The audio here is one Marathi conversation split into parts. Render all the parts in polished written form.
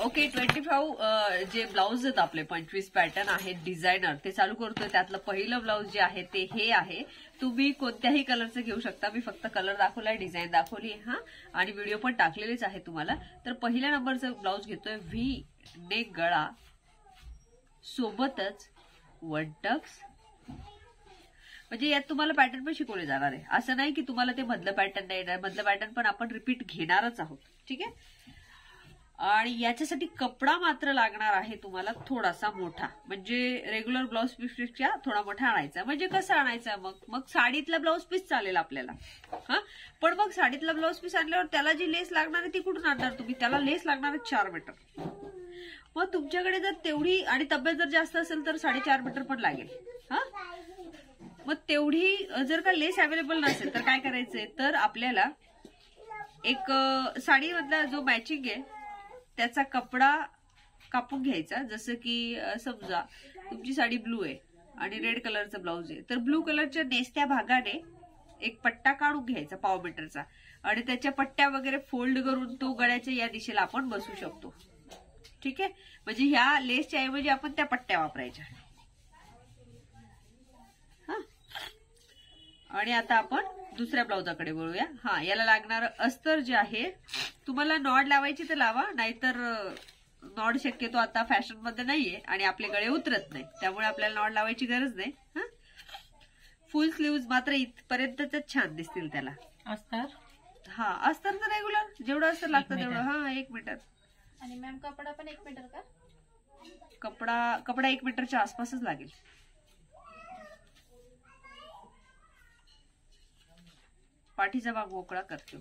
ओके, 25 जे ब्लाऊज आहेत आपले 25 पॅटर्न आहेत डिझायनर ते चालू करतोय. त्यातलं पहिलं ब्लाऊज जे आहे ते हे आहे. तुम्ही कोणत्याही कलरचं घेऊ शकता. मी फक्त कलर दाखवलाय, डिझाईन दाखवली हा, आणि व्हिडिओ पण टाकलेलेच आहे तुम्हाला. तर पहिल्या नंबरचं ब्लाऊज घेतोय व्ही नेक गळा सोबतच वन टक्स. म्हणजे यात तुम्हाला पॅटर्न पण शिकवले जाणार आहे. असं नाही की तुम्हाला ते मधलं पॅटर्न नाही येणार, मधलं पॅटर्न पण आपण रिपीट घेणारच आहोत. ठीक आहे. आणि याच्यासाठी कपडा मात्र लागणार आहे तुम्हाला थोडासा मोठा, म्हणजे रेग्युलर ब्लाऊज पीसपेक्षा थोडा मोठा आणायचा. म्हणजे कसं आणायचा, मग साडीतला ब्लाऊज पीस चालेल आपल्याला. हा, पण मग साडीतला ब्लाऊज पीस आणल्यावर त्याला जी लेस लागणार आहे ती कुठून आणणार तुम्ही? त्याला लेस लागणार आहे 4 मीटर. मग तुमच्याकडे जर तेवढी आणि तब्येत जर जास्त असेल तर 4.5 मीटर पण लागेल. हा, मग तेवढी जर का लेस अवेलेबल नसेल तर काय करायचंय, तर आपल्याला एक साडीमधला जो मॅचिंग आहे त्याचा कपडा कापून घ्यायचा. जसं की समजा तुमची साडी ब्लू आहे आणि रेड कलरचा ब्लाऊज आहे, तर ब्लू कलरच्या नेसत्या भागाने एक पट्टा काढून घ्यायचा 1/2 मीटरचा, आणि त्याच्या पट्ट्या वगैरे फोल्ड करून तो गळ्याच्या या दिशेला आपण बसू शकतो. ठीक आहे. म्हणजे ह्या लेसच्या ऐवजी आपण त्या पट्ट्या वापरायच्या. हा, आणि आता आपण दुसऱ्या ब्लाऊजाकडे वळूया. हा, याला लागणारं अस्तर जे आहे, तुम्हाला नॉड लावायची तर लावा, नाहीतर नॉड शक्यतो आता फॅशन मध्ये नाहीये आणि आपले गळे उतरत नाही, त्यामुळे आपल्याला नॉड लावायची गरज नाही. हा, फुल स्लीव्ह मात्र इथपर्यंतच छान दिसतील त्याला. अस्तर, हा, अस्तर तर रेग्युलर जेवढं अस्तर लागतं तेवढं. हा, 1 मीटर. आणि मॅम कपडा पण 1 मीटर का? कपडा 1 मीटरच्या आसपासच लागेल. पाठीचा भाग मोकळा करतो.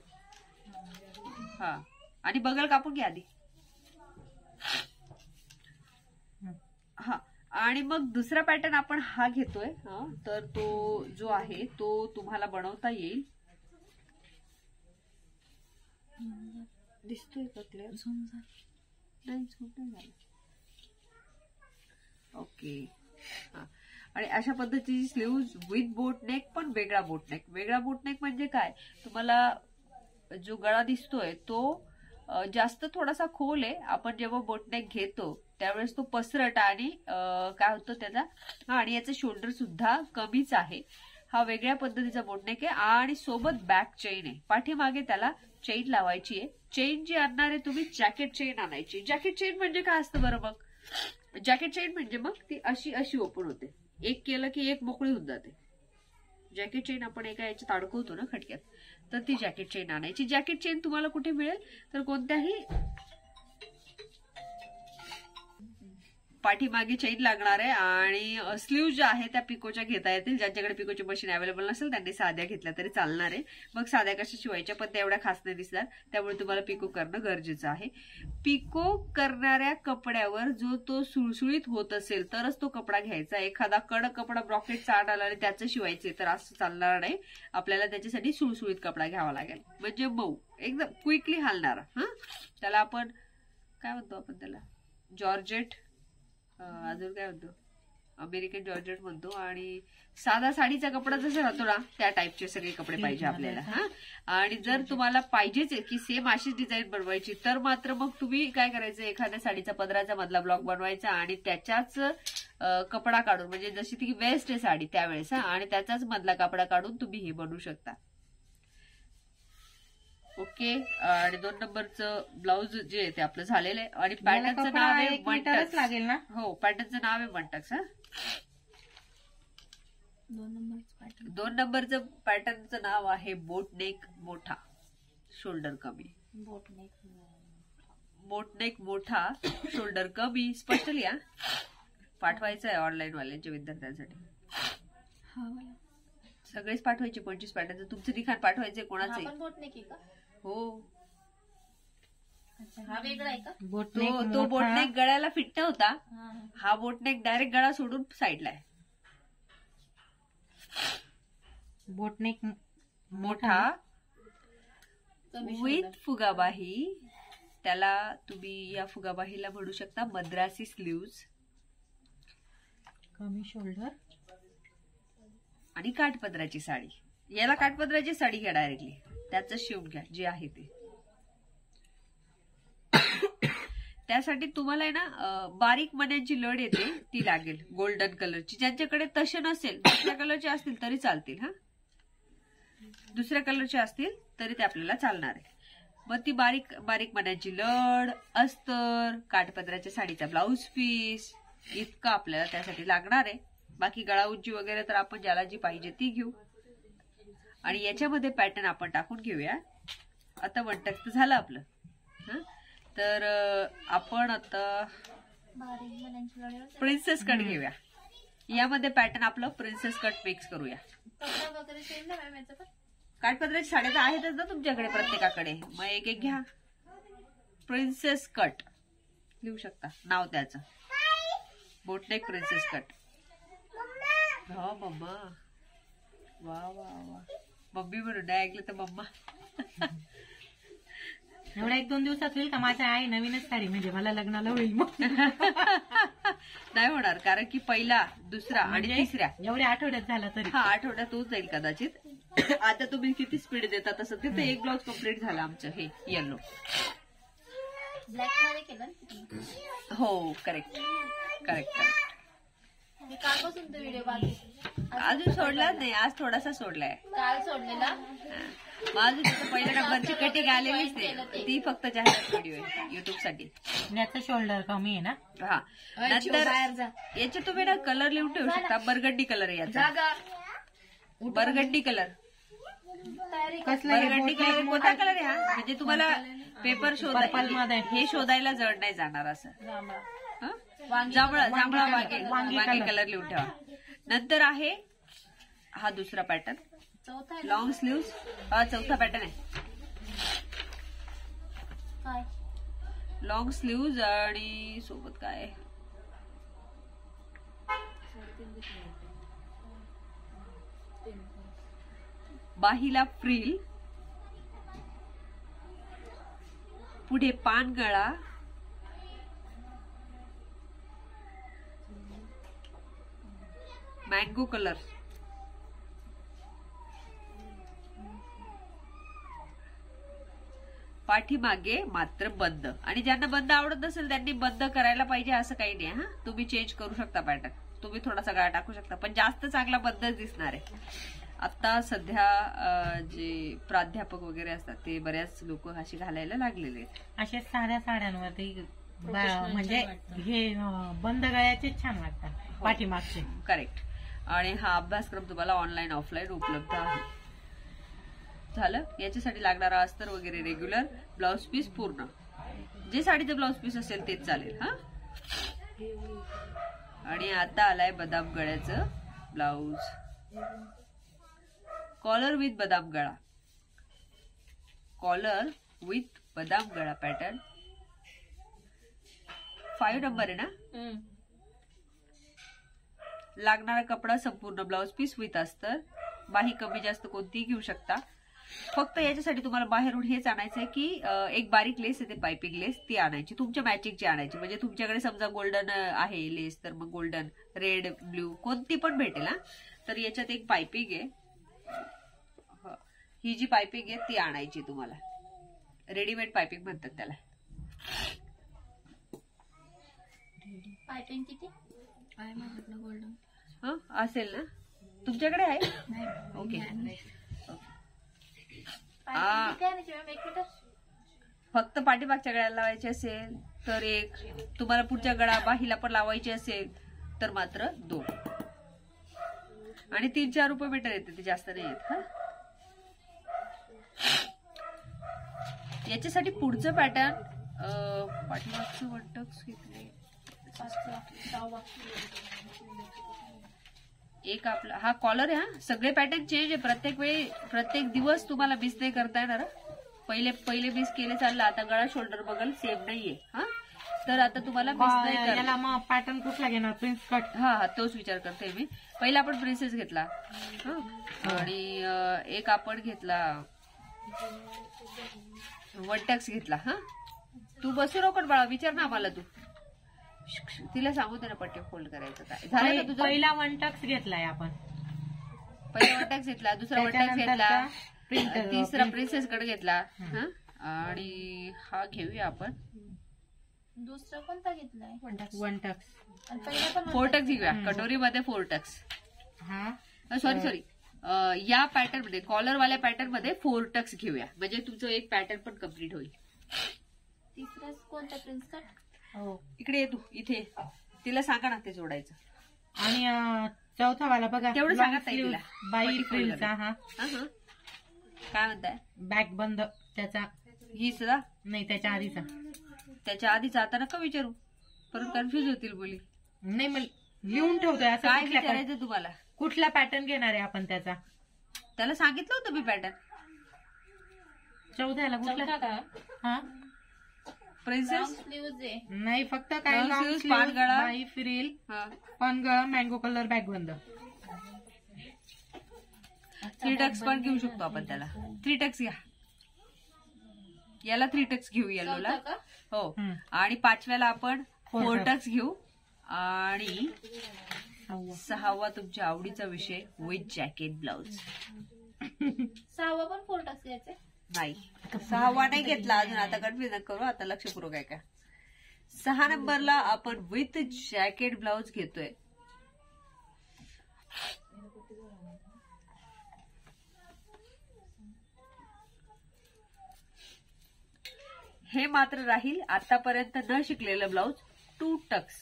हा, आणि बगल कापून घ्या आधी. हा, आणि मग दुसरा पॅटर्न आपण हा घेतोय. तर तो जो आहे तो तुम्हाला बनवता येईल. दिसतोय का क्लिअर? नाही, झालं. ओके. हा, आणि अशा पद्धतीची स्लीव्ज विथ बोटनेक, पण वेगळा बोटनेक. वेगळा बोटनेक म्हणजे काय, तुम्हाला जो गळा दिसतोय तो जास्त थोडासा खोल आहे. आपण जेव्हा बोटनेक घेतो त्यावेळेस तो पसरट आणि काय होतं त्याचा, आणि याचं शोल्डर सुद्धा कमीच आहे. हा वेगळ्या पद्धतीचा बोटनेक आहे आणि सोबत बॅक चेन आहे. पाठीमागे त्याला चेन लावायची आहे. चेन जी आणणार आहे तुम्ही, जॅकेट चेन आणायची. जॅकेट चेन म्हणजे काय असतं बरं? मग जॅकेट चेन म्हणजे मग ती अशी अशी ओपन होते. एक केलं की एक मोकळी होऊन जाते. जॅकेट चेन आपण एका याच्यात अडकवतो ना खटक्यात, तर ती जॅकेट चेन आणायची. जॅकेट चेन तुम्हाला कुठे मिळेल, तर कोणत्याही पाठीमागे चेन लागणार आहे. आणि स्लीव्ह ज्या आहेत त्या पिकोच्या घेता येतील. ज्यांच्याकडे पिकोची मशीन अवेलेबल नसेल त्यांनी साध्या घेतल्या तरी चालणार आहे. मग साध्या कशा शिवायच्या, पण त्या एवढ्या खास नाही दिसणार, त्यामुळे तुम्हाला पिको करणं गरजेचं आहे. पिको करणाऱ्या कपड्यावर जो तो सुळसुळीत होत असेल तरच तो कपडा घ्यायचा. एखादा कडक कपडा ब्रॉकेटचा आणाला आणि त्याचं शिवायचे तर असं चालणार नाही. आपल्याला त्याच्यासाठी सुळसुळीत कपडा घ्यावा लागेल, म्हणजे मऊ, एकदम क्विकली हलणारा. हा, त्याला आपण काय म्हणतो, आपण त्याला जॉर्जेट, अजून काय म्हणतो, अमेरिकन जॉर्जेट म्हणतो. आणि साधा साडीचा कपडा जसा राहतो ना त्या टाईपचे सगळे कपडे पाहिजे आपल्याला. हा, आणि जर तुम्हाला पाहिजेच की सेम अशीच डिझाईन बनवायची तर मात्र मग तुम्ही काय करायचं, एखाद्या साडीचा पदराचा मधला ब्लॉक बनवायचा आणि त्याच्याच कपडा काढून, म्हणजे जशी ती वेस्ट आहे साडी त्यावेळेस, आणि त्याचाच मधला कपडा काढून तुम्ही हे बनवू शकता. ओके. आणि 2 नंबरचं ब्लाऊज जे आहे ते आपलं झालेलं आहे. आणि पॅटर्नचं नाव आहे वन टक्स लागेल ना? हो, पॅटर्नचं नाव आहे वन टक्स. हा, 2 नंबरचं पॅटर्नचं नाव आहे बोटनेक मोठा, शोल्डर कमी. बोटनेक मोठा, शोल्डर कमी. स्पष्ट लिहा, पाठवायचं आहे ऑनलाईन वाल्यांच्या विद्यार्थ्यांसाठी. सगळेच पाठवायचे 25 पॅटर्न. तुमचं लिखाण पाठवायचंय कोणाचं? हो, हा वेगळा आहे का? तो बोटनेक गळ्याला फिट होता. हा बोटनेक डायरेक्ट गळा सोडून साईडला आहे. बोटनेक मोठा विथ फुगाबाही. त्याला तुम्ही या फुगाबाहीला म्हणू शकता मद्रासी स्लीव्ज. कमी शोल्डर आणि काठपदराची साडी. याला काठपदराची साडी घ्या डायरेक्टली, त्याच शिवून घ्या जे आहे ते. त्यासाठी तुम्हाला आहे ना बारीक मण्यांची लढ येते ती लागेल गोल्डन कलरची. ज्यांच्याकडे तसे नसेल दुसऱ्या कलरचे असतील तरी चालतील. हा, दुसऱ्या कलरचे असतील तरी ते आपल्याला चालणार आहे. मग ती बारीक बारीक मण्यांची लढ, अस्तर, काठपदराच्या साडीचा ब्लाऊज पीस इतकं आपल्याला त्यासाठी लागणार आहे. बाकी गळा उंची वगैरे तर आपण ज्याला जी पाहिजे ती घेऊ. आणि याच्यामध्ये पॅटर्न आपण टाकून घेऊया. आता 1 टक्स झालं आपलं. तर आपण आता प्रिन्सेस कट घेऊया. यामध्ये पॅटर्न आपलं प्रिन्सेस कट मिक्स करूया. काठपदराची साड्या तर आहेतच ना तुमच्याकडे प्रत्येकाकडे, मग एक एक घ्या. प्रिन्सेस कट लिहू शकता नाव त्याचं, बोटनेक प्रिन्सेस कट. हो मम्मा, वा वा वा, मम्मी म्हणून नाही ऐकलं तर मम्मा. एवढ्या 1-2 दिवसात होईल का? माझ्या आहे नवीनच साडी, म्हणजे मला लग्नाला होईल. मग नाही होणार, कारण की पहिला, दुसरा आणि तिसऱ्या एवढ्या आठवड्यात झाला तरी. हा, आठवड्यात होऊन जाईल कदाचित. आता तुम्ही किती स्पीड देता तसं. तिथे एक ब्लाउज कम्प्लीट झालं आमचं. हे येलो ब्लॅक मध्ये केलं. हो, करेक्ट करेक्ट करेक्ट. कालपासून तो व्हिडिओ अजून सोडला नाही, आज थोडासा सोडलाय. काल सोडलेला. माझं तिथं पहिल्या नंबरची कटिंग आलेलीच नाही, ती फक्त जाहिरात व्हिडिओ आहे युट्यूब साठी. याचं शोल्डर कमी आहे ना. हा, नंतर याचे तुम्ही ना कलर लिहून ठेवू शकता. बरगंडी कलर आहे याचा, बरगंडी कलर. बरगंडी कलर कोणता कलर आहे हा? म्हणजे तुम्हाला पेपर शोधायला, हे शोधायला जड नाही जाणार असं. जांभळा जांभळा वांगे कलर लिहून ठेवा. नंतर आहे हा दुसरा पॅटर्न, लॉंग स्लीव्स. हा चौथा पॅटर्न आहे, लॉंग स्लीव्ज. आणि सोबत काय बाहीला फ्रिल, पुढे पानगळा, मँगो कलर, पाठीमागे मात्र बंद. आणि ज्यांना बंद आवडत नसेल त्यांनी बंद करायला पाहिजे असं काही नाही. हा, तुम्ही चेंज करू शकता पॅटर्न, तुम्ही थोडासा गळा टाकू शकता, पण जास्त चांगला बंदच दिसणार आहे. आता सध्या जे प्राध्यापक वगैरे असतात ते बऱ्याच लोक अशी घालायला लागलेले आहेत. असे साध्या साड्यांवरती म्हणजे हे बंद गळ्याचे छान वाटतात पाठीमागचे. करेक्ट. आणि हा अभ्यासक्रम तुम्हाला ऑनलाईन ऑफलाईन उपलब्ध आहे. झालं. याच्यासाठी लागणारा अस्तर वगैरे रेग्युलर, ब्लाउज पीस पूर्ण, जे साडीचं ब्लाउज पीस असेल तेच चालेल. हा, आणि आता आलाय बदाम गळ्याचं ब्लाउज, कॉलर विथ बदाम गळा, कॉलर विथ बदाम गळा पॅटर्न. 5 नंबर आहे ना. लागणारा कपडा संपूर्ण ब्लाउज पीस विथ अस्तर, बाही कमी जास्त कोणतीही घेऊ शकता. फक्त याच्यासाठी तुम्हाला बाहेरून हेच आणायचंय की एक बारीक लेस येते पायपिंग लेस, ती आणायची तुमच्या मॅचिंगची आणायची. म्हणजे तुमच्याकडे समजा गोल्डन आहे लेस तर मग गोल्डन, रेड, ब्ल्यू कोणती पण भेटेल. हा, तर याच्यात एक पायपिंग आहे, ही जी पायपिंग आहे ती आणायची तुम्हाला. रेडीमेड पायपिंग म्हणतात त्याला. पायपिंग किती आहे माझ्याकडे गोल्डन? हा, असेल ना तुमच्याकडे आहे. ओके. फक्त पाठीमागच्या गळ्याला लावायचे असेल तर एक, तुम्हाला पुढच्या गळा बाहीला पण लावायची असेल तर मात्र 2. आणि 3-4 रुपये मीटर येते, ते जास्त नाही येत. हा, याच्यासाठी पुढचं पॅटर्न पाठीमागचं 1 टक्स घेतले. एक आपला हा कॉलर आहे. हा, सगळे पॅटर्न चेंज आहे प्रत्येक वेळी, प्रत्येक दिवस तुम्हाला मिस नाही करता येणार. पहिले मिस केले चाललं, आता गळा शोल्डर बगल सेम नाहीये. हा, तर आता तुम्हाला मिस नाही करायला. मग पॅटर्न कुठला घेणार? Prince cut. हा, तोच विचार करते मी. पहिला आपण प्रिन्सेस घेतला, आणि एक आपण घेतला 1 टक्स घेतला. हा, तू बसू नको बाळा, विचार ना आम्हाला. तू तिला सांगू दे ना पट्टी फोल्ड करायचं. काय झालं का तुझं? पहिला 1 टक्स घेतलाय आपण. पहिला 1 टक्स घेतला, दुसरा 1 टक्स घेतला, तिसरा प्रिन्सेस कट घेतला. आणि हा घेऊया आपण दुसरा कोणता घेतलाय? One Tux. आणि पहिला पण फोर टक्स घेऊया. कटोरीमध्ये 4 टक्स. हा सॉरी या पॅटर्न मध्ये कॉलर वाल्या पॅटर्न मध्ये 4 टक्स घेऊया, म्हणजे तुमचं एक पॅटर्न पण कम्प्लीट होईल. तिसरा कोणता प्रिन्स कट? हो. इकडे ये तू, इथे तिला सांगा ना ते जोडायचं. आणि चौथा वाला बघा, तेवढं सांगा ताई तिला. बाई फ्रिलचा. हा काय म्हणताय? बॅक बंद त्याचा. ही सुद्धा नाही, त्याच्या आधीचा. त्याच्या आधीच आता नका विचारू, परत कन्फ्युज होतील बोली. नाही, मग लिहून ठेवतोय असं. काय विचारायचं तुम्हाला? कुठला पॅटर्न घेणार आहे आपण त्याचा? त्याला सांगितलं होतं मी पॅटर्न. चौथ्याला कुठला? चौथा का? हा प्रिन्सेस स्लीव्ज आहे. नाही, फक्त काय Long लॉंग sleeves, स्लीव्ह, पानगळा. बाई फ्रिल, पानगळा, मँगो कलर, बॅक बंद. 3 टक्स पण घेऊ शकतो आपण त्याला. 3 टक्स घ्या, याला 3 टक्स घेऊ येलोला. चौथा का? हो. हम्म. आणि 5व्याला आपण 4 4 टक्स घेऊ. आणि 6वा तुमच्या आवडीचा विषय विथ जॅकेट ब्लाउज. 6वा पण 4 टक्स घ्यायचे? नाही, 6वा नाही घेतला अजून. आता कन्फ्युज करू, आता लक्षपूर्वक आहे का. 6 नंबरला आपण विथ जॅकेट ब्लाउज घेतोय. हे मात्र राहील आतापर्यंत न शिकलेलं ब्लाउज. 2 टक्स.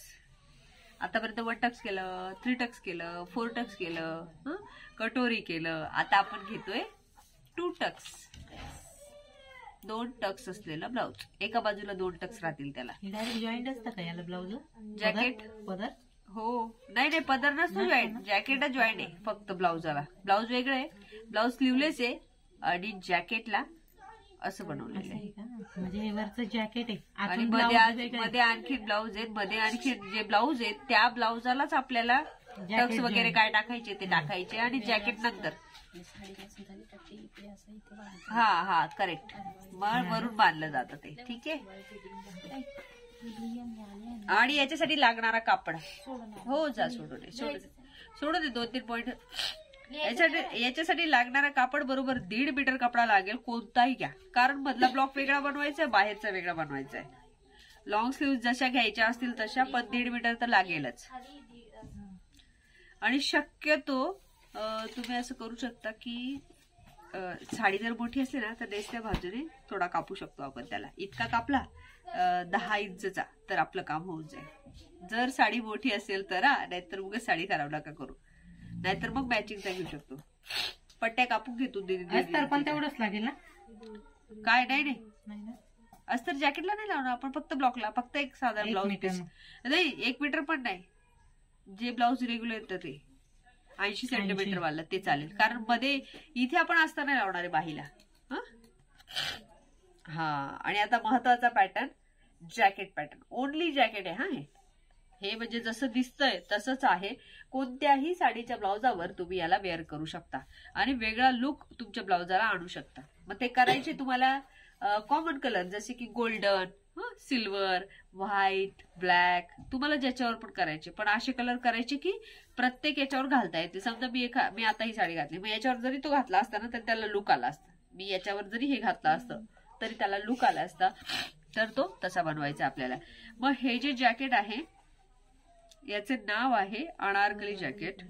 आतापर्यंत 1 टक्स केलं, 3 टक्स केलं, 4 टक्स केलं, कटोरी केलं. आता आपण घेतोय 2 टक्स. 2 टक्स असलेला ब्लाउज. एका बाजूला 2 टक्स राहतील त्याला. डायरेक्ट जॉईंट असतं का याला ब्लाउज? जॅकेट पदर? हो. नाही, पदर नसतो जॉईंट, जॅकेटच जॉईंट आहे फक्त ब्लाउजाला. ब्लाउज वेगळं आहे, ब्लाउज स्लीवलेस आहे आणि जॅकेटला असं बनवलेलं आहे. म्हणजे हे वरचं जॅकेट आहे आणि आणि मध्ये आणखी ब्लाउज आहेत. मध्ये आणखी जे ब्लाउज आहेत त्या ब्लाउजालाच आपल्याला टक्स वगैरे काय टाकायचे ते टाकायचे आणि जॅकेट नंतर. हा करेक्ट. मग वरून बांधलं जातं ते. ठीक आहे. आणि याच्यासाठी लागणारा कापड. हो जा, सोडू दे 2-3 पॉइंट. याच्यासाठी लागणारा कापड बरोबर 1.5 मीटर कपडा लागेल. कोणताही घ्या, कारण मधला ब्लॉक वेगळा बनवायचा आहे, बाहेरचा वेगळा बनवायचा आहे. लॉंग स्लीव्ह जशा घ्यायच्या असतील तशा, पण 1.5 मीटर तर लागेलच. आणि शक्यतो तुम्ही असं करू शकता की साडी जर मोठी असली ना तर नेसत्या बाजूने थोडा कापू शकतो आपण त्याला. इतका कापला 10 इंचचा तर आपलं काम होऊन जाईल. जर साडी मोठी असेल तर, नाहीतर मग साडी खराब नका करू. नाहीतर मग मॅचिंगचा घेऊ शकतो. पट्ट्या कापून घेतो. अस्तर पण तेवढंच लागेल ना? काय नाही अस्तर जॅकेटला नाही लावणार आपण, फक्त ब्लॉकला. फक्त एक साधा ब्लाउज पीस. नाही 1 मीटर पण नाही. जे ब्लाउज रेग्युलर येतं ते 80 सेंटीमीटर वाला ते चालेल. कारण मध्ये इथे आपण अस्तर नाही लावणार आहे बाहीला. हा. आणि आता महत्वाचा pattern, jacket pattern. Only jacket आहे. हे म्हणजे जसं दिसतंय तसंच आहे. कोणत्याही साडीच्या ब्लाउजावर तुम्ही याला वेअर करू शकता आणि वेगळा लुक तुमच्या ब्लाउजाला आणू शकता. मग ते करायचे तुम्हाला कॉमन कलर जसे की गोल्डन, सिल्वर, व्हाईट, ब्लॅक, तुम्हाला ज्याच्यावर पण करायचे. पण असे कलर करायचे की प्रत्येक याच्यावर घालता येते. समजा मी आता ही साडी घातली, मग याच्यावर जरी तो घातला असता ना तर त्याला लुक आला असता. मी याच्यावर जरी हे घातलं असतं तरी त्याला लुक आला असता. तर तो तसा बनवायचा आपल्याला. मग हे जे जॅकेट आहे याचे नाव आहे अनारकली जॅकेट.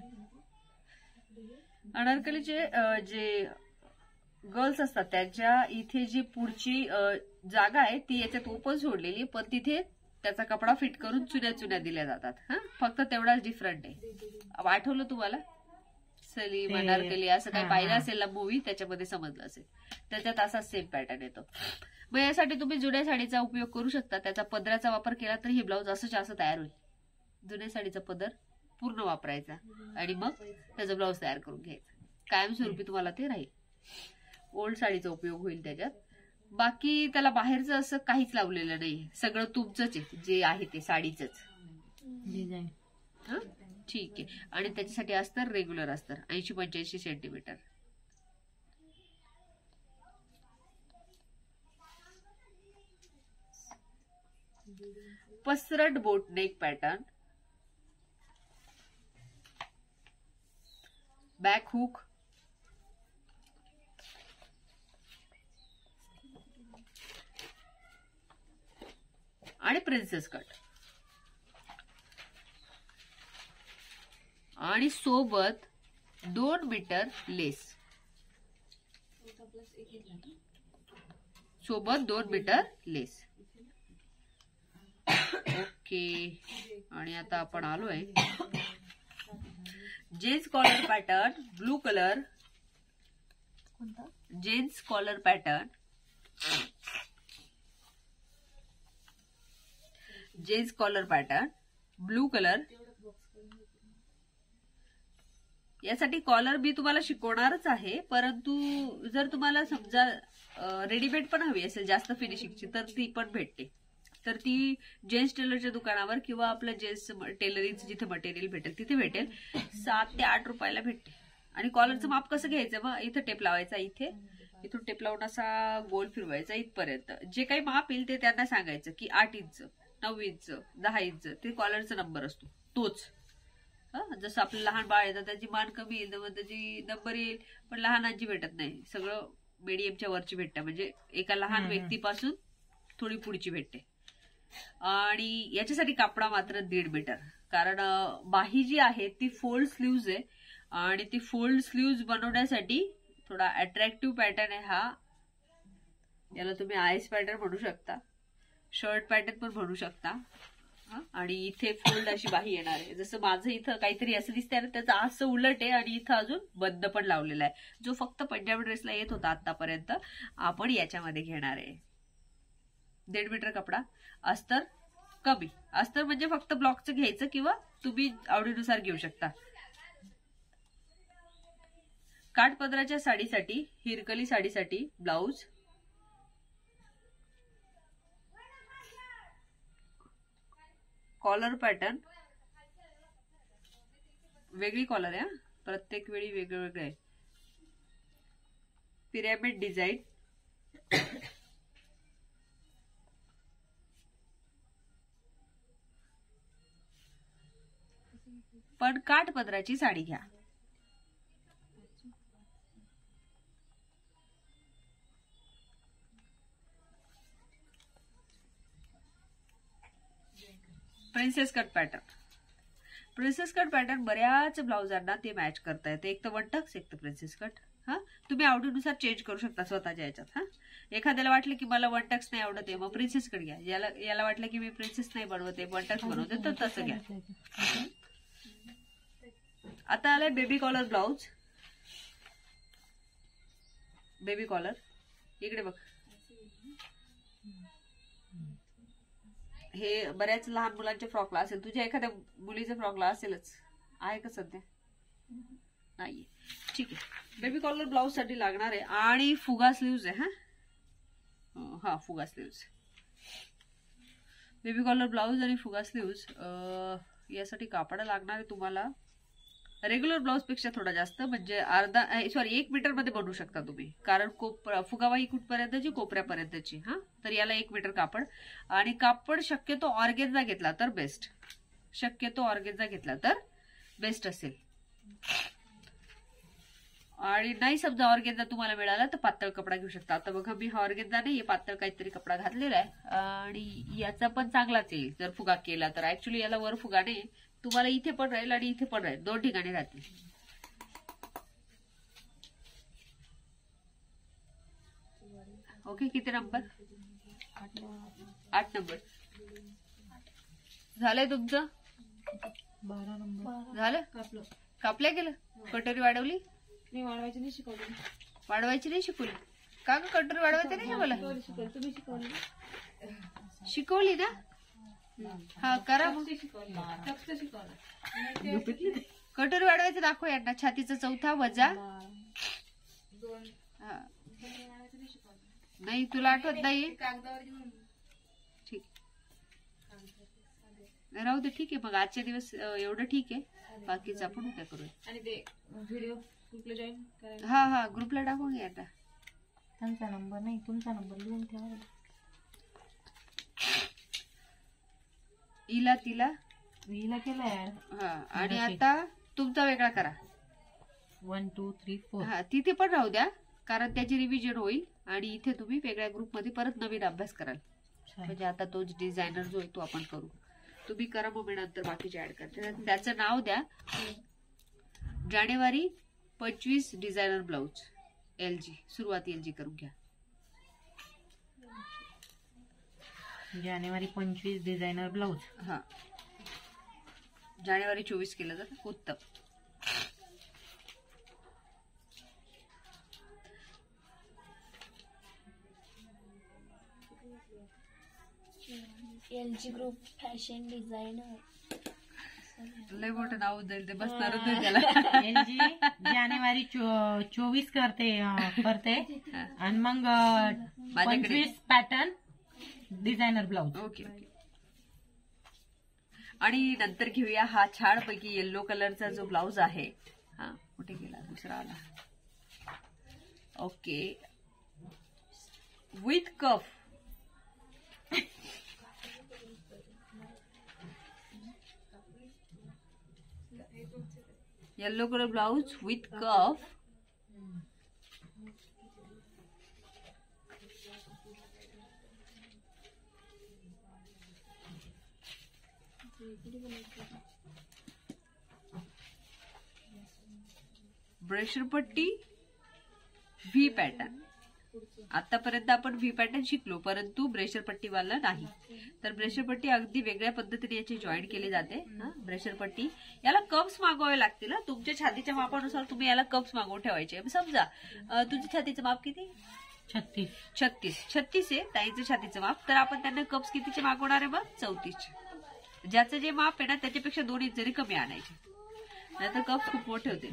अनारकलीचे जे गर्ल्स असतात त्यांच्या इथे जी पुढची जागा आहे ती याच्यात ओपन सोडलेली, पण तिथे त्याचा कपडा फिट करून चुन्या दिल्या जातात. फक्त तेवढाच डिफरंट आहे. आठवलं तुम्हाला सलीम अनारकली असं काही पाहिलं असेल ना मूवी, त्याच्यामध्ये समजलं असेल. त्याच्यात असा सेम पॅटर्न येतो. मग यासाठी तुम्ही जुन्या साडीचा उपयोग करू शकता. त्याचा पदराचा वापर केला तर हे ब्लाउज असं तयार होईल. जुन्या साडीचा पदर पूर्ण वापरायचा आणि मग त्याचा ब्लाउज तयार करून घ्यायचा. कायमस्वरूपी तुम्हाला ते राहील. ओल्ड साडीचा उपयोग होईल त्याच्यात. बाकी त्याला बाहेरचं असं काहीच लावलेलं नाही. सगळं तुमचंच आहे, जे आहे ते साडीचंच डिझाईन. ठीक आहे. आणि त्याच्यासाठी अस्तर रेग्युलर अस्तर 80-85 सेंटीमीटर. पसरट boat neck pattern. Back hook, आणि प्रिन्सेस कट आणि सोबत 2 मीटर लेस, सोबत 2 मीटर लेस. ओके. आणि आता आपण आलोय gents collar pattern, blue colour. कोणता? Gents collar pattern, gents collar pattern, blue colour. यासाठी कॉलर मी तुम्हाला शिकवणारच आहे, परंतु जर तुम्हाला समजा रेडीमेड पण हवी असेल जास्त फिनिशिंगची तर ती पण भेटते. तर ती जेन्ट्स टेलरच्या दुकानावर किंवा आपलं जेन्ट्स टेलरिंगचं जिथे मटेरियल भेटेल तिथे भेटेल. 7 ते 8 रुपयाला भेटते. आणि कॉलरचं माप कसं घ्यायचं, मग इथं टेप लावायचा, इथून टेप लावून असा गोल फिरवायचा इथपर्यंत. जे काही माप येईल ते त्यांना सांगायचं की 8 इंच, 9 इंच, 10 इंच, ते कॉलरचा नंबर असतो तोच. जसं आपलं लहान बाळ येतं त्याची मान कमी येईल तर त्याची नंबर येईल, पण लहानांची भेटत नाही, सगळं मीडियमच्या वरची भेटतं, म्हणजे एका लहान व्यक्तीपासून थोडी पुढची भेटते. आणि याच्यासाठी कापडा मात्र 1.5 मीटर, कारण बाही जी आहे ती फोल्ड स्लीव्ज आहे आणि ती फोल्ड स्लीव्ज बनवण्यासाठी थोडा अट्रॅक्टिव्ह पॅटर्न आहे हा. याला तुम्ही आयस पॅटर्न म्हणू शकता, शर्ट पॅटर्न पण म्हणू शकता. आणि इथे फोल्ड अशी बाही येणार आहे, जसं माझं इथं काहीतरी असं दिसतंय ना, त्याचं असं उलट आहे आणि इथं अजून बंद पण लावलेला आहे, जो फक्त पंजाबी ड्रेसला येत होता आतापर्यंत, आपण याच्यामध्ये घेणार आहे. 1.5 मीटर कपडा, अस्तर कमी, अस्तर म्हणजे फक्त ब्लॉकचं घ्यायचं किंवा तुम्ही आवडीनुसार घेऊ शकता. काठपदराच्या साडीसाठी, हिरकली साडीसाठी ब्लाऊज, कॉलर पॅटर्न, वेगळी कॉलर आहे, प्रत्येक वेळी वेगळं आहे. पिरॅमिड डिझाईन, पण काठपदराची साडी घ्या. Princess cut pattern, princess cut pattern बऱ्याच ब्लाउजांना ते मॅच करता येते, एक तर वन टक्स, एक तर प्रिन्सेस कट. तुम्ही आवडीनुसार चेंज करू शकता स्वतःच्या याच्यात. एखाद्याला वाटलं की मला वन टक्स नाही आवडत आहे, मग प्रिन्सेस कट घ्या. याला वाटलं की मी प्रिन्सेस नाही बनवते, वन टक्स बनवते, तर तसं घ्या. आता आलाय baby collar blouse. Baby collar इकडे बघ, हे बऱ्याच लहान मुलांच्या फ्रॉकला असेल, तुझ्या एखाद्या मुलीच्या फ्रॉकला असेलच, आहे का सध्या? नाहीये, ठीक आहे. बेबी कॉलर ब्लाउज साठी लागणार आहे. आणि फुगा स्लीव्ज आहे. हा फुगा स्लीव्ज, बेबी कॉलर ब्लाउज आणि फुगा स्लीव्ज. यासाठी कापड लागणार आहे तुम्हाला रेग्युलर ब्लाउज पेक्षा थोडा जास्त, म्हणजे 1 मीटर मध्ये बनवू शकता तुम्ही, कारण फुगाबाई कुठपर्यंतची, कोपऱ्यापर्यंतची. तर याला 1 मीटर कापड. आणि कापड शक्यतो ऑर्गेन्झा घेतला तर बेस्ट, शक्यतो ऑर्गेन्झा घेतला तर बेस्ट असेल. आणि नाही समजा ऑर्गेन्झा तुम्हाला मिळाला तर पातळ कपडा घेऊ शकता. आता बघा मी हा ऑर्गेन्झा नाही, पातळ काहीतरी कपडा घातलेला आहे आणि याचा पण चांगलाच येईल जर फुगा केला तर. ऍक्च्युली याला वर फुगा नाही, तुम्हाला इथे पण राहील आणि इथे पण राहील, 2 ठिकाणी राहतील. ओके, किती नंबर? 8 नंबर झालंय तुमचं. 12 नंबर झालं, कापल्या गेलं. कटोरी वाढवली, मी वाढवायची नाही शिकवली. वाढवायची नाही शिकवली का? कटोरी वाढवायची नाही मला तुम्ही शिकवली, शिकवली ना. हा करा मग. फक्त शिकवलं. कटोरी वाढवायचं दाखव यांना. छातीचा 4था वजा. नाही तुला आठवत नाही, ठीक राहू दे. ठीक आहे मग आजच्या दिवस एवढं ठीक आहे, बाकीचं आपण उद्या करूया. आणि ते व्हिडिओ ग्रुपला जॉईन करायला. हा ग्रुपला टाकून घ्या. आता त्यांचा नंबर नाही, तुमचा नंबर लिहून ठेवा. हिला तिला केलाय. हा, आणि आता तुमचा वेगळा करा. 1 2 3 4. हा तिथे पण राहू द्या, कारण त्याची रिव्हिजन होईल आणि इथे तुम्ही वेगळ्या ग्रुपमध्ये परत नवीन अभ्यास कराल. म्हणजे आता तोच डिझायनर जो आहे तो आपण करू. तुम्ही करा, मग मी नंतर बाकीचे ऍड करते. त्याचं नाव द्या जानेवारी 25 डिझायनर ब्लाऊज LG. सुरुवात LG करून घ्या. जानेवारी 25 डिझायनर ब्लाऊज. हा, जानेवारी 24 केलं तर उत्तम. LG group fashion designer. लय मोठं नाव जाईल ते, बसणारच नाही त्याला. LG जानेवारी 24 करते आणि मग 25 पॅटर्न डिझायनर ब्लाऊज. ओके. आणि नंतर घेऊया हा छानपैकी येल्लो कलरचा जो ब्लाऊज आहे. हा, कुठे गेला दुसरा आला. Okay, with cuff. Yellow colour blouse with cuff. ब्रेशर पट्टी व्ही पॅटर्न. आतापर्यंत आपण व्ही पॅटर्न शिकलो, परंतु ब्रेशर पट्टीवाला नाही. तर ब्रेशर पट्टी अगदी वेगळ्या पद्धतीने याची जॉईन केली जाते. ब्रेशर पट्टी याला कप्स मागवावे लागतील. तुमच्या छातीच्या मापानुसार तुम्ही याला कप्स मागवून ठेवायचे. समजा तुझ्या छातीचं माप किती? 36 आहे ताईचं छातीचं माप. तर आपण त्यांना कप्स कितीचे मागवणार आहे? मग 34. ज्याचं जे माप आहे ना त्याच्यापेक्षा 2 इंच जरी कमी आणायचे, नाहीतर कप्स खूप मोठे होते.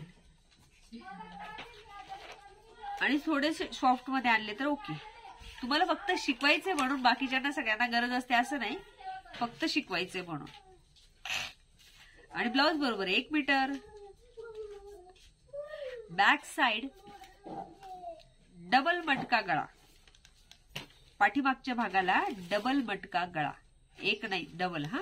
आणि थोडेसे सॉफ्ट मध्ये आणले तर ओके. तुम्हाला फक्त शिकवायचे म्हणून, बाकीच्यांना सगळ्यांना गरज असते असं नाही, फक्त शिकवायचे म्हणून. आणि ब्लाऊज बरोबर 1 मीटर. बॅक साइड डबल मटका गळा. पाठीमागच्या भागाला डबल मटका गळा, एक नाही डबल. हा,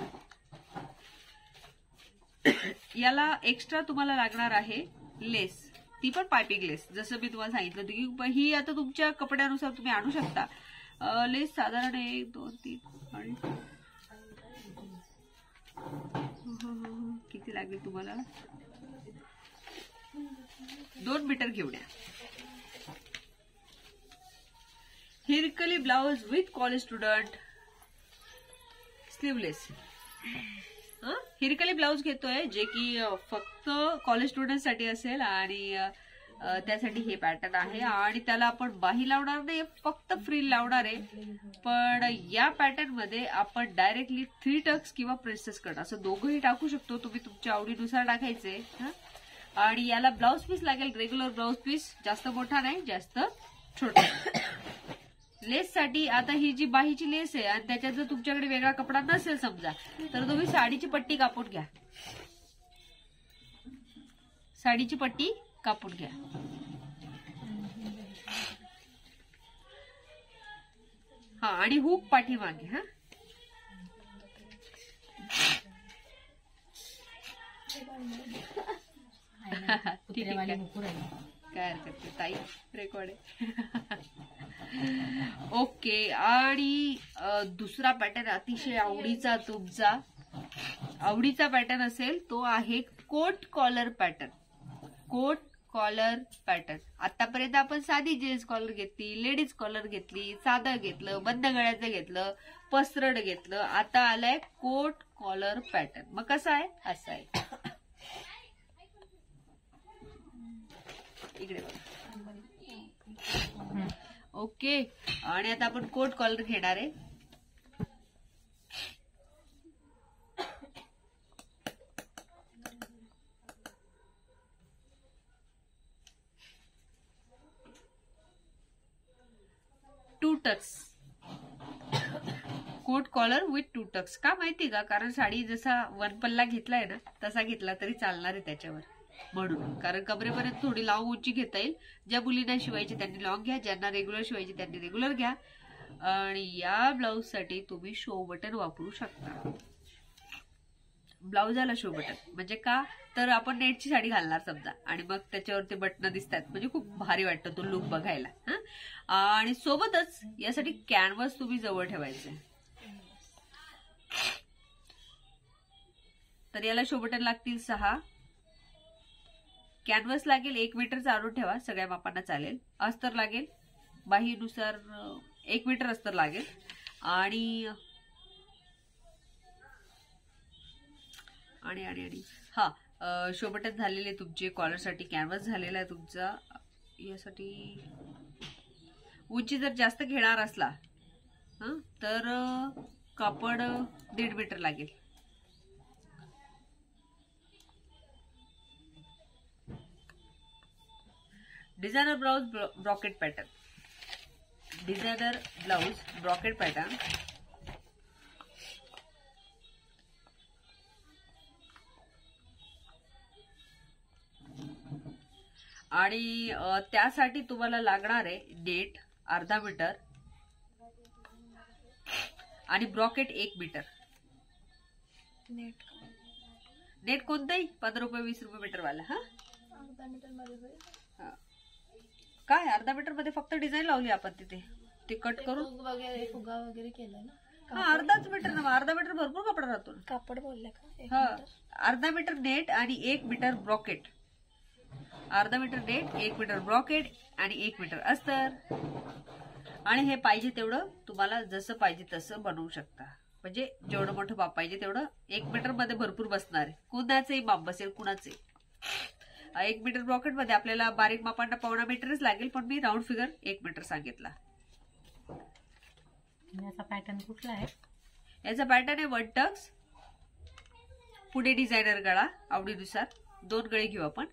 याला एक्स्ट्रा तुम्हाला लागणार आहे लेस, ती पण पायपिंग लेस. जसं मी तुम्हाला सांगितलं होतं की ही आता तुमच्या कपड्यानुसार तुम्ही आणू शकता. लेस साधारण 1 2 3 आणि किती लागेल तुम्हाला? 2 मीटर घेऊन या. हिरकली blouse with college student sleeveless. हिरकली ब्लाऊज घेतोय जे की फक्त कॉलेज स्टुडंट साठी असेल आणि त्यासाठी हे पॅटर्न आहे. आणि त्याला आपण बाही लावणार नाही, फक्त फ्रिल लावणार आहे. पण या पॅटर्न मध्ये आपण डायरेक्टली 3 टक्स किंवा प्रिन्सेस कट असं दोघंही टाकू शकतो. तुम्ही तुमच्या आवडीनुसार टाकायचे. आणि याला ब्लाऊज पीस लागेल रेग्युलर ब्लाऊज पीस, जास्त मोठा नाही जास्त छोटा. लेस साठी आता ही जी बाहीची लेस आहे आणि त्याच्यात जर तुमच्याकडे वेगळा कपडा नसेल समजा, तर तुम्ही साडीची पट्टी कापून घ्या. साडीची पट्टी कापून घ्या. हा, आणि हुक पाठीमागे. हा, ठीक आहे, काय हरकत नाही ताई, रेकॉर्ड आहे. ओके. आणि दुसरा पॅटर्न अतिशय आवडीचा, तुमचा आवडीचा पॅटर्न असेल तो आहे coat collar pattern. Coat collar pattern. आतापर्यंत आपण साधी जेंट्स कॉलर घेतली, लेडीज कॉलर घेतली, साधं घेतलं, बंद गळ्याचं घेतलं, पसरट घेतलं. आता आलाय कोट कॉलर पॅटर्न. मग कसं आहे? असं आहे. इकडे बघा. ओके. आणि आता आपण कोट कॉलर घेणार आहे. Two tucks. Coat collar with 2 tucks. का माहिती का? कारण साडी जसा 1 पल्ला घेतलाय ना तसा घेतला तरी चालणार आहे त्याच्यावर, म्हणून. कारण कमरेपर्यंत थोडी लॉंग उंची घेता येईल. ज्या मुलींना शिवायची त्यांनी लॉंग घ्या, ज्यांना रेग्युलर शिवायची त्यांनी रेग्युलर घ्या. आणि या ब्लाऊज साठी तुम्ही शो बटन वापरू शकता. ब्लाऊजाला शो बटन म्हणजे का? तर आपण नेटची साडी घालणार समजा आणि मग त्याच्यावरती बटन दिसतात, म्हणजे खूप भारी वाटतं तो लुक बघायला. आणि सोबतच यासाठी कॅनव्हास तुम्ही जवळ ठेवायचे. तर याला शो बटन लागतील 6. कॅनव्हस लागेल 1 मीटर चालू ठेवा, सगळ्या मापांना चालेल. अस्तर लागेल बाहीनुसार 1 मीटर अस्तर लागेल. आणि आणि आणि आणि हा शो बटन झालेले तुमचे, कॉलरसाठी कॅनव्हस झालेला आहे तुमचा. यासाठी उंची जर जास्त घेणार असला तर कापड 1.5 मीटर लागेल. Designer blouse brocade pattern. Designer blouse brocade pattern. आणि त्यासाठी तुम्हाला लागणार आहे नेट 0.5 मीटर आणि ब्रॉकेट 1 मीटर. नेट कोणताही 15 रुपये 20 रुपये मीटर वाला. हा काय 0.5 मीटर मध्ये फक्त डिझाईन लावली आपण तिथे, ते कट करून फुगा वगैरे केला ना. हा 0.5 मीटर ना. 0.5 मीटर भरपूर कपडा राहतो. कापड बोलले का? हा 0.5 मीटर नेट आणि 1 metre brocade. 0.5 metre net, 1 metre brocade आणि 1 मीटर अस्तर. आणि हे पाहिजे तेवढं तुम्हाला जसं पाहिजे तसं बनवू शकता. म्हणजे जेवढं मोठं माप पाहिजे तेवढं 1 मीटर मध्ये भरपूर बसणार आहे. कुणाचंही माप बसेल, कुणाचे. 1 मीटर ब्रॉकेट मध्ये आपल्याला बारीक मापांना 1.25 मीटरच लागेल, पण मी राऊंड फिगर 1 मीटर सांगितला. याचा पॅटर्न कुठला आहे? याचा पॅटर्न आहे 1 टक्स. पुढे डिझायनर गळा आवडीनुसार. 2 गळे घेऊ आपण,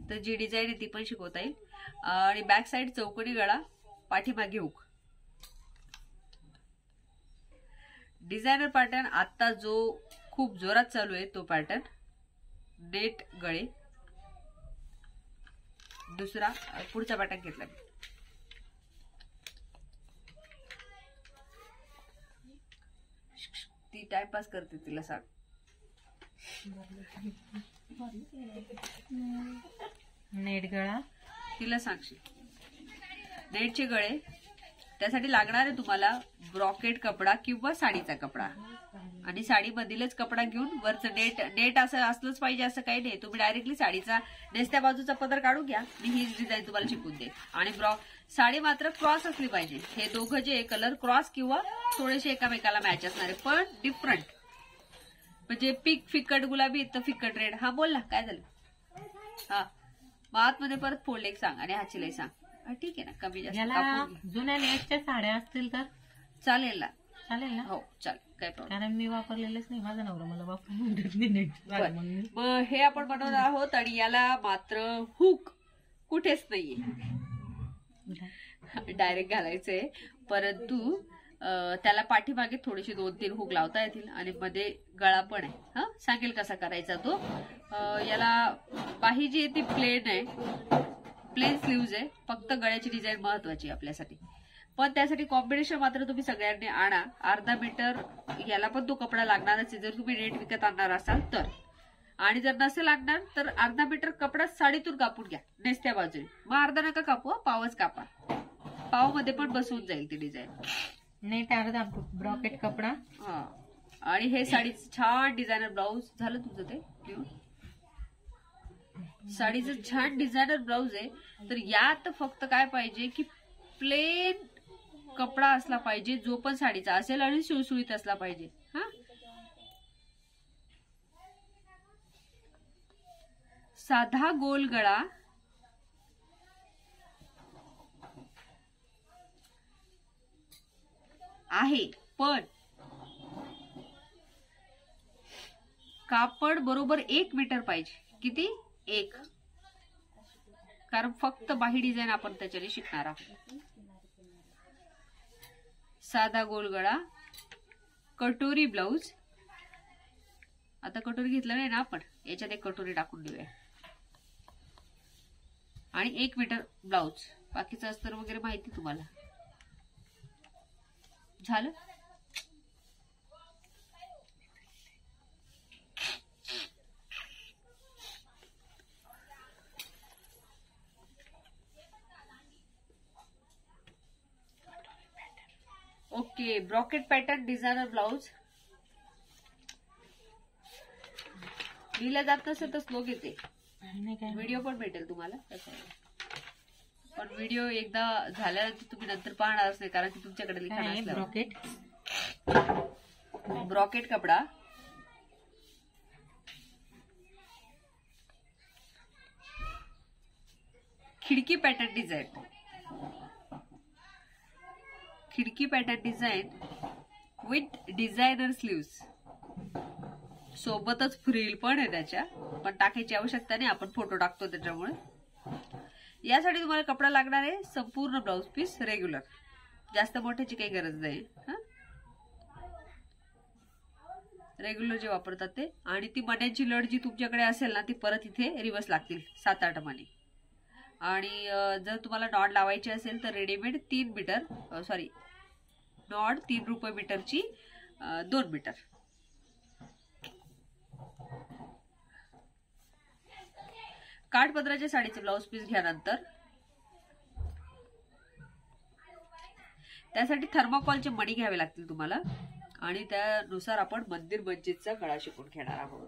तर जी डिझाईन आहे ती पण शिकवता येईल. आणि बॅक साइड चौकोनी गळा, पाठीमागे हुक. डिझायनर पॅटर्न आता जो खूप जोरात चालू आहे तो पॅटर्न. नेट गळे. दुसरा पुढचा पॅटर्न घेतला मी. ती टाइमपास करते, तिला सांग. नेट गळा तिला सांगशील. नेटचे गळे. त्यासाठी लागणार आहे तुम्हाला ब्रॉकेट कपडा किंवा साडीचा कपडा. आणि साडीमधीलच कपडा घेऊन वरचं नेट असं असलंच पाहिजे असं काही नाही. तुम्ही डायरेक्टली साडीचा नेसत्या बाजूचा पदर काढून घ्या. मी हीच डिझाईन तुम्हाला शिकून दे. आणि साडी मात्र क्रॉस असली पाहिजे. हे दोघं जे कलर क्रॉस किंवा थोडेसे एकामेकाला मॅच असणारे, पण डिफरंट. म्हणजे पीक फिकट गुलाबी तर फिकट रेड. हा बोल ना, काय झालं? हा मग आतमध्ये परत फोल्ड एक सांग आणि हाची लई सांग. ठीक आहे ना, कमी जास्त याला कापून घे. जुन्या नेटच्या साड्या असतील तर चालेल ना. चालेल ना? हो चालेल, काय प्रॉब्लेम. कारण मी वापरलेलेच नाही, माझा नवरा मला वापरून म्हणत नाही नेट. मग हे आपण बनवणार आहोत आणि याला मात्र हुक कुठेच नाहीये, डायरेक्ट घालायचंय. परंतु त्याला पाठीमागे थोडेसे 2-3 हुक लावता येतील आणि मध्ये गळा पण आहे. हा सांगेल कसा करायचा तो. याला बाही जी आहे ती प्लेन आहे, प्लेन स्लीव्ज आहे. फक्त गळ्याची डिझाईन महत्वाची आपल्यासाठी. पण त्यासाठी कॉम्बिनेशन मात्र तुम्ही सगळ्यांनी आणा. 0.5 मीटर याला पण तो कपडा लागणारच आहे जर तुम्ही नेट विकत आणणार असाल तर. आणि जर नसेल लागणार तर 0.5 मीटर कपडा साडीतून कापून घ्या नेसत्या बाजूने. मग अर्धा नका कापू, पावच कापा. पाव मध्ये पण बसवून जाईल ती डिझाईन. नेट 0.5 ब्रॉकेट कपडा. हा आणि हे साडीचं छान डिझायनर ब्लाऊज. झालं तुझं ते लिहून? साडीचं छान डिझायनर ब्लाऊज आहे. तर यात फक्त काय पाहिजे की प्लेन कपडा असला पाहिजे जो पण साडीचा असेल आणि सुळसुळीत असला पाहिजे. हा साधा गोल गळा, आहे पण कापड बरोबर 1 मीटर पाहिजे. किती? 1. कारण फक्त बाही डिझाईन आपण त्याच्याने शिकणार आहोत. साधा गोल गळा, कटोरी ब्लाऊज. आता कटोरी घेतलं नाही ना आपण, याच्यात एक कटोरी टाकून देऊया. आणि 1 मीटर ब्लाऊज. बाकीचं अस्तर वगैरे माहिती तुम्हाला. झालं? Okay. Brocade pattern designer blouse लीला जात नसेल तर स्लो घेते. नाही काय व्हिडिओ पण भेटेल तुम्हाला तसं नाही. पण व्हिडिओ एकदा झाल्यानंतर तुम्ही नंतर पाहणारच नाही, कारण की तुमच्याकडे लिखाण काय असल्यावर. ब्रॉकेट ब्रॉकेट कपडा, खिडकी पॅटर्न डिझाईन, खिडकी pattern design with designer sleeves, सोबतच फ्रिल पण आहे त्याच्या, पण टाकायची आवश्यकता नाही, आपण फोटो टाकतो त्याच्यामुळे. यासाठी तुम्हाला कपडा लागणार आहे संपूर्ण ब्लाउज पीस रेग्युलर, जास्त मोठ्याची काही गरज नाही. रेग्युलर जे वापरतात ते. आणि ती मण्यांची लढ जी तुमच्याकडे असेल ना ती परत इथे रिवर्स लागतील 7-8 मणी. आणि जर तुम्हाला नॉड लावायची असेल तर रेडीमेड 3 मीटर नॉड 3 रुपये मीटरची 2 मीटर. काठपदराच्या साडीचे ब्लाउज पीस घ्यानंतर त्यासाठी थर्माकॉलचे मणी घ्यावे लागतील तुम्हाला, आणि त्यानुसार आपण मंदिर मस्जिदचा गळा शिकून घेणार आहोत.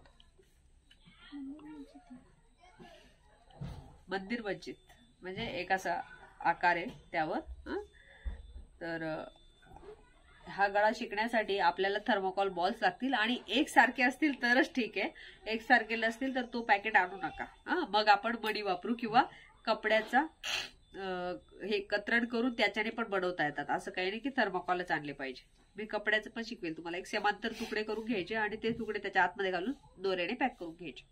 मंदिर मस्जिद म्हणजे एक असा आकार आहे त्यावर. तर हा गळा शिकण्यासाठी आपल्याला थर्माकॉल बॉल्स लागतील, आणि एकसारखे असतील तरच ठीक आहे, एकसारखे नसतील तर तो पॅकेट आणू नका. मग आपण मणी वापरू, किंवा कपड्याचा हे कतरण करून त्याच्याने पण बनवता येतात. असं काही नाही की थर्माकॉलच आणले पाहिजे. मी कपड्याचं पण शिकवेल तुम्हाला. एक समांतर तुकडे करून घ्यायचे आणि ते तुकडे त्याच्या आतमध्ये घालून दोऱ्याने पॅक करून घ्यायचे.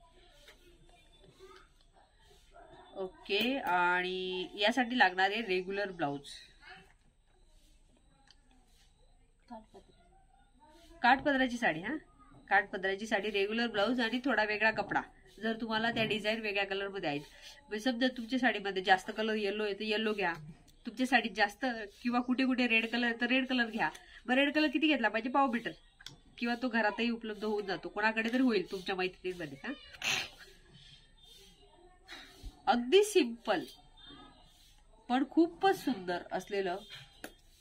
ओके. आणि यासाठी लागणारे रेग्युलर ब्लाउज, काठपदराची साडी, काठपदराची साडी, रेग्युलर ब्लाउज आणि थोडा वेगळा कपडा. जर तुम्हाला त्या डिझाईन वेगळ्या कलरमध्ये आहेत, समजा तुमच्या साडीमध्ये जास्त कलर येलो आहे तर येलो घ्या, तुमच्या साडीत जास्त किंवा कुठे कुठे रेड कलर तर रेड कलर घ्या. मग रेड कलर किती घेतला पाहिजे? पाव मीटर, किंवा तो घरातही उपलब्ध होऊन जातो, कोणाकडे तरी होईल तुमच्या मैत्रिणींमध्ये. अगदी सिंपल पण खूपच सुंदर असलेलं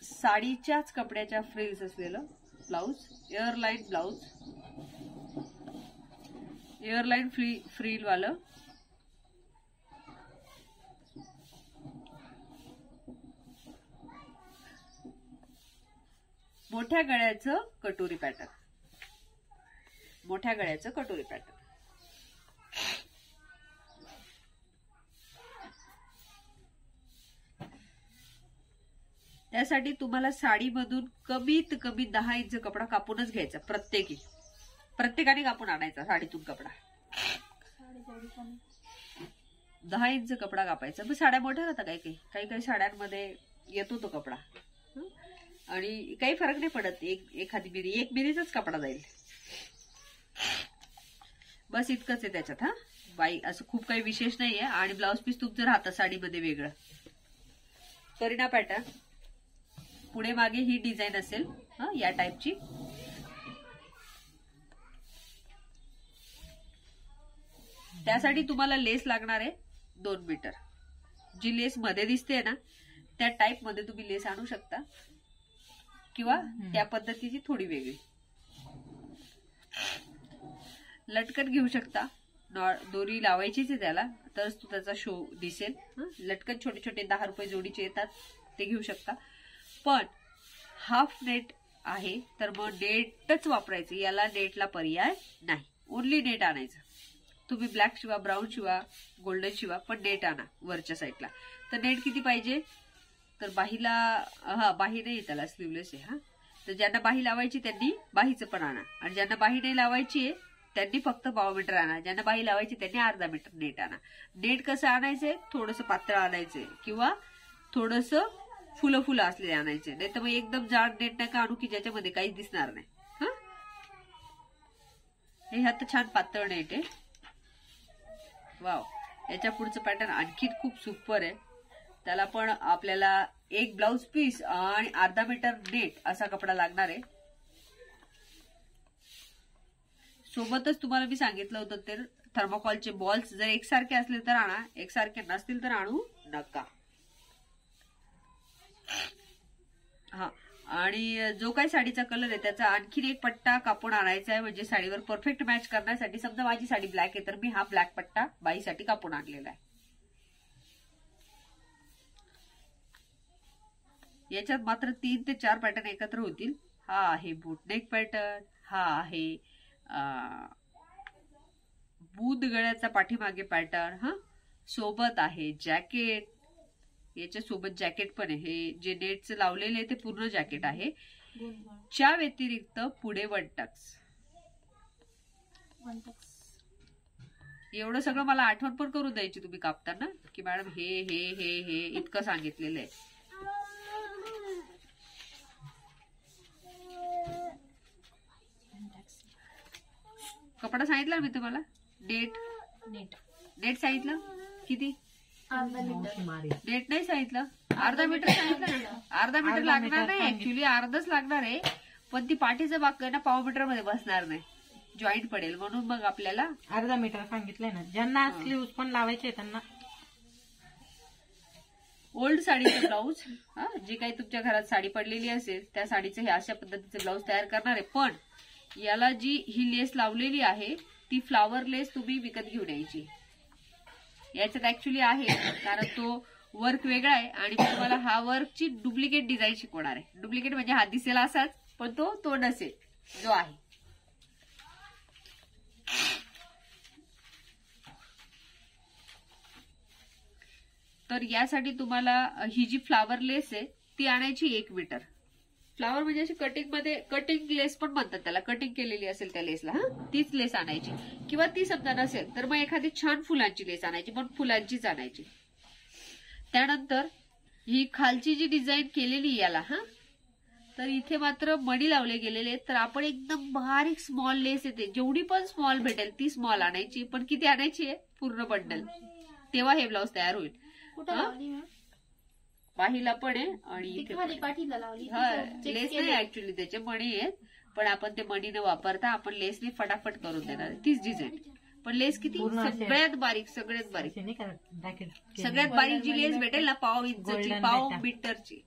साडीच्याच कपड्याच्या फ्रिल्स असलेलं blouse, airline blouse, airline frill वालं. मोठ्या गळ्याचं कटोरी पॅटर्न, मोठ्या गळ्याचं कटोरी पॅटर्न. त्यासाठी तुम्हाला साडीमधून कमीत कमी 10 इंच कपडा कापूनच घ्यायचा. प्रत्येकाने कापून आणायचा साडीतून कपडा. 10 इंच कपडा कापायचा. मग साड्या मोठ्या राहतात, काही साड्यांमध्ये येतो तो कपडा, आणि काही फरक नाही पडत. एखादी मिरी, 1 मिरीचाच कपडा जाईल. बस इतकंच आहे त्याच्यात. बाई असं खूप काही विशेष नाहीये. आणि ब्लाउज पीस तुमचं राहतं साडीमध्ये वेगळं. करीना पॅटर्न, पुढे मागे ही डिझाईन असेल या टाईपची. त्यासाठी तुम्हाला लेस लागणार आहे 2 मीटर. जी लेस मध्ये दिसते ना त्या टाईप मध्ये तुम्ही लेस आणू शकता, किंवा त्या पद्धतीची थोडी वेगळी. लटकन घेऊ शकता. दोरी लावायचीच आहे त्याला, तरच त्याचा शो दिसेल. लटकन छोटे छोटे 10 रुपये जोडीचे येतात, ते घेऊ शकता. पण हाफ नेट आहे तर मग नेटच वापरायचं, याला नेटला पर्याय नाही. ओनली नेट आणायचं. तुम्ही black Shiva, brown Shiva, golden Shiva, पण नेट आणा वरच्या साईडला. तर नेट किती पाहिजे? तर बाहीला, बाही नाही त्याला, स्लीवलेस आहे. तर ज्यांना बाही लावायची त्यांनी बाहीचं पण आणा, आणि ज्यांना बाही नाही लावायची आहे त्यांनी फक्त पाव मीटर आणा. ज्यांना बाही लावायची त्यांनी अर्धा मीटर नेट आणा. नेट कसं आणायचंय? थोडंसं पातळ आणायचंय, किंवा थोडंसं फुलं फुलं असलेले आणायचे. नाही तर मग एकदम जाड नेट नका आणू की ज्याच्यामध्ये काहीच दिसणार नाही. हे ह्यात छान पातळ नेट आहे. वाव. याच्या पुढचं पॅटर्न आणखी खूप सुपर आहे. त्याला पण आपल्याला 1 ब्लाउज पीस आणि अर्धा मीटर नेट असा कपडा लागणार आहे. सोबतच तुम्हाला मी सांगितलं होतं ते थर्माकॉलचे बॉल्स जर एकसारखे असले तर आणा, एकसारखे नसतील तर आणू नका. आणि जो काही साडीचा कलर आहे त्याचा आणखीन एक पट्टा कापून आणायचा आहे, म्हणजे साडीवर परफेक्ट मॅच करण्यासाठी. समजा माझी साडी ब्लॅक आहे तर मी हा ब्लॅक पट्टा बाईसाठी कापून आणलेला आहे. याच्यात मात्र 3 ते 4 पॅटर्न एकत्र होतील. हा आहे बोटनेक पॅटर्न, हा आहे बूद गळ्याचा पाठीमागे पॅटर्न, हा सोबत आहे जॅकेट, याच्या सोबत जॅकेट पण आहे. हे जे नेटचं लावलेले ते पूर्ण जॅकेट आहे. च्या व्यतिरिक्त पुढे वन टक्स. एवढं सगळं मला आठवण पण करून द्यायची तुम्ही कापताना की मॅडम हे हे हे हे इतकं सांगितलेलं आहे. कपडा सांगितला मी तुम्हाला. नेट सांगितलं किती. नेट नाही सांगितलं. अर्धा मीटर सांगितलं ना. अर्धा मीटर लागणार नाही, ऍक्च्युली अर्धच लागणार आहे, पण ती पाठीचं बाक ना पाव मीटर मध्ये बसणार नाही, जॉईंट पडेल, म्हणून मग आपल्याला अर्धा मीटर सांगितलंय ना. ज्यांना स्लीव्स पण लावायचे त्यांना. ओल्ड साडीचं ब्लाऊज, जे काही तुमच्या घरात साडी पडलेली असेल त्या साडीचं हे अशा पद्धतीचं ब्लाऊज तयार करणार आहे. पण याला जी ही लेस लावलेली आहे ती फ्लावर लेस तुम्ही विकत घेऊन यायची. याच्यात ऍक्च्युली आहे, कारण तो वर्क वेगळा आहे आणि मी तुम्हाला हा वर्कची डुप्लिकेट डिझाईन शिकवणार आहे. डुप्लिकेट म्हणजे हा दिसेल असाच, पण तो नसेल जो आहे. तर यासाठी तुम्हाला ही जी फ्लावर लेस आहे ती आणायची 1 मीटर. फ्लावर म्हणजे अशी कटिंग लेस पण म्हणतात त्याला, कटिंग केलेली असेल त्या लेसला, तीच लेस आणायची. किंवा ती समजा नसेल तर मग एखादी छान फुलांची लेस आणायची, पण फुलांचीच आणायची. त्यानंतर ही खालची जी डिझाईन केलेली याला तर इथे मात्र मणी लावले गेलेले आहेत. तर आपण एकदम बारीक स्मॉल लेस येते, जेवढी पण स्मॉल भेटेल ती स्मॉल आणायची. पण किती आणायची आहे, पूर्ण बंडल, तेव्हा हे ब्लाऊज तयार होईल. बाहीला पण आहे आणि इथे पाठीला लावली. लेस नाही ऍक्च्युली त्याचे मणी आहेत, पण आपण ते मणी न वापरता आपण लेसने फटाफट करून देणार, तीच डिझाईन. पण लेस किती, सगळ्यात बारीक सगळ्यात बारीक जी लेस भेटेल ना, पाव इंचची पाव मीटरची,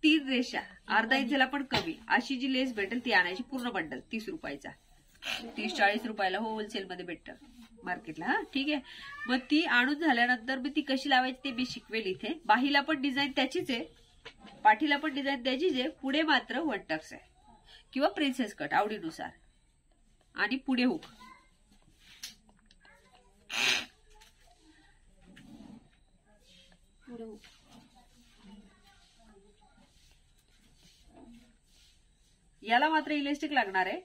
3 रेषा, अर्धा इंचला पण कमी अशी जी लेस भेटेल ती आणायची. पूर्ण बंडल 30 रुपयाचा, 30-40 रुपयाला होलसेलमध्ये भेटतं मार्केटला. ठीक आहे. मग ती आणून झाल्यानंतर मी ती कशी लावायची ते मी शिकवेल इथे. बाहीला पण डिझाईन त्याचीच आहे, पाठीला पण डिझाईन त्याचीच आहे. पुढे मात्र वन टक्स आहे किंवा प्रिन्सेस कट आवडीनुसार, आणि पुढे हुक. याला मात्र इलेस्टिक लागणार आहे.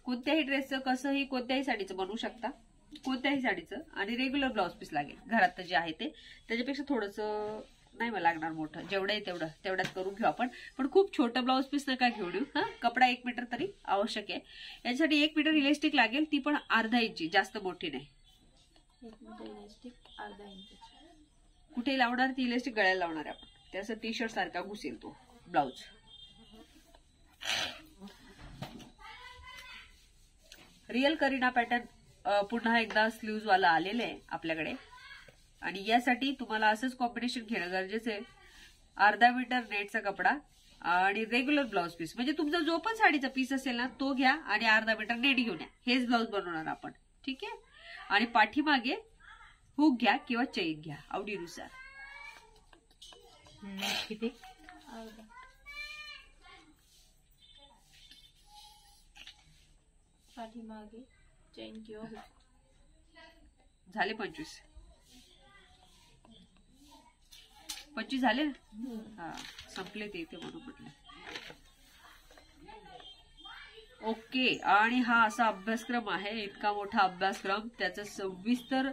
कोणत्याही ड्रेसचं, कसंही कोणत्याही साडीचं बनवू शकता, कोणत्याही साडीचं. आणि रेग्युलर ब्लाऊज पीस लागेल घरात जे आहे ते, त्याच्यापेक्षा थोडंसं नाही मला लागणार मोठं, जेवढं आहे तेवढ्यात करून घेऊ आपण. पण खूप छोटं ब्लाऊज पीस नका घेऊ. कपडा 1 मीटर तरी आवश्यक आहे. याच्यासाठी 1 मीटर इलेस्टिक लागेल, ती पण अर्धा इंची, जास्त मोठी नाही. 1 मीटर इलास्टिक अर्धा इंच. कुठे लावणार ती इलेस्टिक, गळ्याला लावणार आहे आपण. त्याचं टी शर्ट सारखा घुसेल तो ब्लाऊज. रिअल करीना पॅटर्न पुन्हा एकदा स्लीव्ज वाला आलेले आहे आपल्याकडे, आणि यासाठी तुम्हाला असंच कॉम्बिनेशन घेणं गरजेचं आहे. अर्धा मीटर नेटचा कपडा आणि रेग्युलर ब्लाऊज पीस, म्हणजे तुमचा जो पण साडीचा पीस असेल ना तो घ्या आणि अर्धा मीटर नेट घेऊन या. हेच ब्लाऊज बनवणार आपण. ठीक आहे. आणि पाठीमागे हुक घ्या किंवा चैन घ्या आवडीनुसार. किती, पाठीमागे चैन किंवा हुक. झाले 25 झाले ना. हा, संपले ते इथे म्हणून म्हटलं. ओके. आणि हा असा अभ्यासक्रम आहे, इतका मोठा अभ्यासक्रम. त्याचं सविस्तर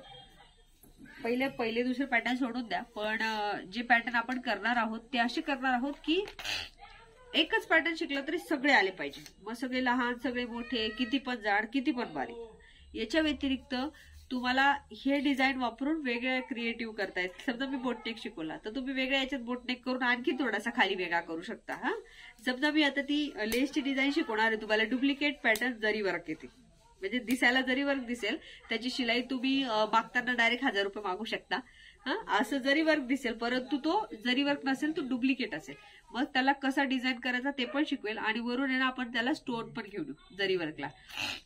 पहिले दुसरे पॅटर्न सोडून द्या, पण जे पॅटर्न आपण करणार आहोत ते असे करणार आहोत की एकच पॅटर्न शिकलं तरी सगळे आले पाहिजे. मग सगळे लहान, सगळे मोठे, किती पण जाड, किती पण बारीक. याच्या व्यतिरिक्त तुम्हाला हे डिझाईन वापरून वेगळ्या क्रिएटिव्ह करता येत. समजा मी बोटनेक शिकवला तर तुम्ही वेगळ्या याच्यात बोटनेक करून आणखी थोडासा खाली वेगळा करू शकता. समजा मी आता ती लेसची डिझाईन शिकवणार आहे तुम्हाला, डुप्लिकेट पॅटर्न जरी वर्क येते, म्हणजे दिसायला जरी वर्क दिसेल, त्याची शिलाई तुम्ही मागताना डायरेक्ट 1000 रुपये मागू शकता. असं जरी वर्क दिसेल, परंतु तो जरी वर्क नसेल तो डुप्लिकेट असेल. मग त्याला कसा डिझाईन करायचा ते पण शिकवेल. आणि वरून आहे ना आपण त्याला स्टोन पण घेऊन येऊ जरी वर्कला.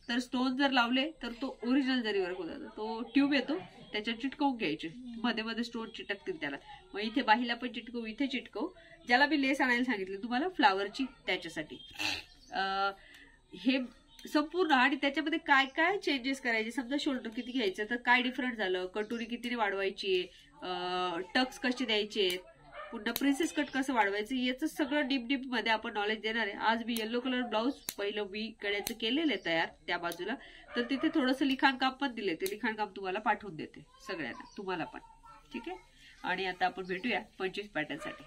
तर स्टोन जर लावले तर तो ओरिजिनल जरी वर्क होता. तो ट्यूब येतो त्याच्यात चिटकवून घ्यायचे, मध्ये मध्ये स्टोन चिटकतील त्याला. मग इथे बाहीला पण चिटकवू, इथे चिटकवू. ज्याला मी लेस आणायला सांगितली तुम्हाला फ्लावरची त्याच्यासाठी. हे संपूर्ण. आणि त्याच्यामध्ये काय काय चेंजेस करायचे, समजा शोल्डर किती घ्यायचं तर काय डिफरंट झालं, कटोरी कितीने वाढवायची, टक्स कसे द्यायचे, पुन्हा प्रिन्सेस कट कसं वाढवायचं, याचं सगळं डीप मध्ये आपण नॉलेज देणार आहे. आज मी येलो कलर ब्लाऊज पहिलं वी गळ्याचं केलेलं आहे तयार त्या बाजूला. तर तिथे थोडंसं लिखाण काम पण दिले, ते लिखाण काम तुम्हाला पाठवून देते सगळ्यांना, तुम्हाला पण. ठीक आहे. आणि आता आपण भेटूया 25 पॅटर्नसाठी.